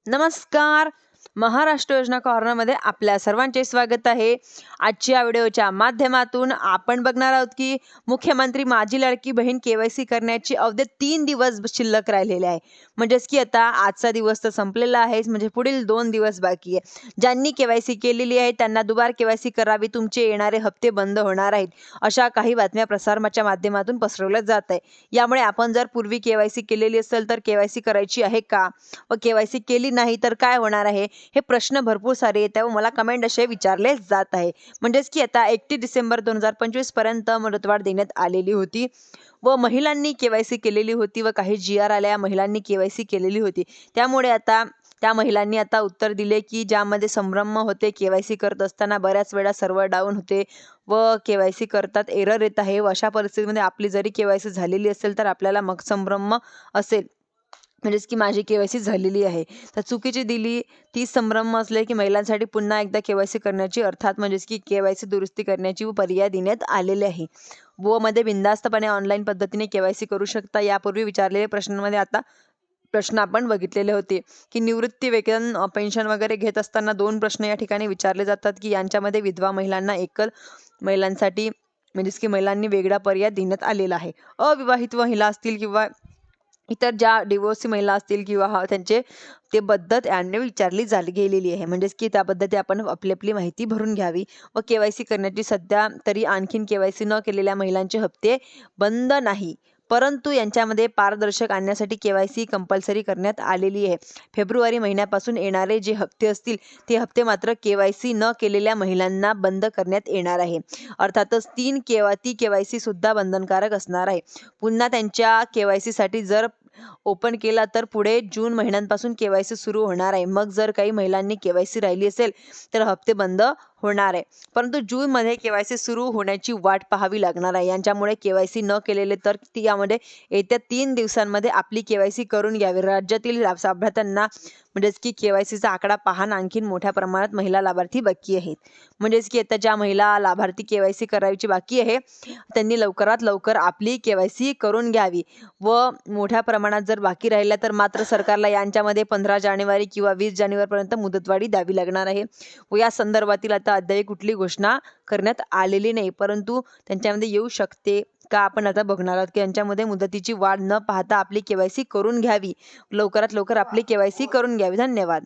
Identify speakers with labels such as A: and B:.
A: नमस्कार. महाराष्ट्र योजना कॉर्नरमध्ये आपल्या सर्वांचे स्वागत आहे. आजच्या व्हिडिओच्या माध्यमातून आपण बघणार आहोत की मुख्यमंत्री माझी लाडकी बहीण केवायसी करण्याची अवधी 3 दिवस शिल्लक राहिलेले आहे. म्हणजेच की आता आजचा दिवस तर संपलेला आहे, म्हणजे पुढील 2 दिवस बाकी आहे. ज्यांनी केवायसी केलेली आहे त्यांना दुबार केवायसी करावी, तुमचे येणारे हप्ते बंद होणार आहेत, अशा काही बातम्या प्रसारमाच्या माध्यमातून पसरवल्या जात आहे. यामुळे आपण जर पूर्वी केवायसी केलेली असेल तर केवायसी करायची आहे का, व केवायसी केली नाही तर काय होणार आहे, हे प्रश्न भरपूर सारे येत आहे व मला कमेंट असे विचारले जात आहे. म्हणजेच की आता 31 डिसेंबर 2025 पर्यंत मुदतवाढ देण्यात आलेली होती व महिलांनी केवायसी केलेली होती व काही जी आर आल्या, महिलांनी केवायसी केलेली होती. त्यामुळे आता त्या महिलांनी आता उत्तर दिले की ज्यामध्ये संभ्रम होते, केवायसी करत असताना बऱ्याच वेळा सर्व्हर डाऊन होते व केवायसी करतात एरर येत आहे व अशा परिस्थितीमध्ये आपली जरी केवायसी झालेली असेल तर आपल्याला मग संभ्रम असेल, म्हणजेच की माझी केवायसी झालेली आहे तर चुकीची दिली ती संभ्रम असले की महिलांसाठी पुन्हा एकदा केवायसी करण्याची, अर्थात म्हणजेच की केवायसी दुरुस्ती करण्याची पर्याय देण्यात आलेले आहे व मध्ये बिनधास्तपणे ऑनलाईन पद्धतीने केवायसी करू शकता. यापूर्वी विचारलेल्या प्रश्नांमध्ये आता प्रश्न आपण बघितलेले होते की निवृत्ती वेतन पेन्शन वगैरे घेत असताना 2 प्रश्न या ठिकाणी विचारले जातात की यांच्यामध्ये विधवा महिलांना एकल महिलांसाठी म्हणजेच की महिलांनी वेगळा पर्याय देण्यात आलेला आहे. अविवाहित महिला असतील किंवा इतर ज्या डिवोर्सी महिला असतील किंवा त्यांचे ते पद्धत याने विचारली गेलेली आहे. म्हणजेच की त्या पद्धती आपण आपली आपली माहिती भरून घ्यावी व केवायसी करण्याची. सध्या तरी आणखीन केवायसी न केलेल्या महिलांचे हप्ते बंद नाही, परंतु यांच्यामध्ये पारदर्शक आणण्यासाठी केवायसी कंपल्सरी करण्यात आलेली आहे. फेब्रुवारी महिन्यापासून येणारे जे हप्ते असतील ते हप्ते मात्र केवायसी न केलेल्या महिलांना बंद करण्यात येणार आहे. अर्थातच ती केवायसी सुद्धा बंधनकारक असणार आहे. पुन्हा त्यांच्या केवायसीसाठी जर ओपन केला तर पुढे जून महिन्यापासून केवायसी सुरू होणार आहे. मग जर काही महिलांनी केवायसी राहिली असेल तर हप्ते बंद होणार आहे, परंतु जूनमध्ये केवायसी सुरू होण्याची वाट पाहावी लागणार आहे. यांच्यामुळे केवायसी न केलेले तर यामध्ये येत्या 3 दिवसांमध्ये आपली केवायसी करून घ्यावी. राज्यातील लाभार्थ्यांना म्हणजेच की केवायसीचा आकडा पाहणं आणखीन मोठ्या प्रमाणात महिला लाभार्थी बाकी आहेत. म्हणजेच की आता ज्या महिला लाभार्थी केवायसी करायची बाकी आहे त्यांनी लवकरात लवकर आपली केवायसी करून घ्यावी व मोठ्या प्रमाणात जर बाकी राहिल्या तर मात्र सरकारला यांच्यामध्ये 15 जानेवारी किंवा 20 जानेवारीपर्यंत मुदतवाढी द्यावी लागणार आहे व या संदर्भातील आता अद्याप कुठली घोषणा करण्यात आलेली नाही, परंतु त्यांच्यामध्ये येऊ शकते का आपण आता बघणार आहोत की यांच्यामध्ये मुदतीची वाढ न पाहता आपली केवायसी करून घ्यावी, लवकरात लवकर आपली केवायसी करून घ्यावी. धन्यवाद.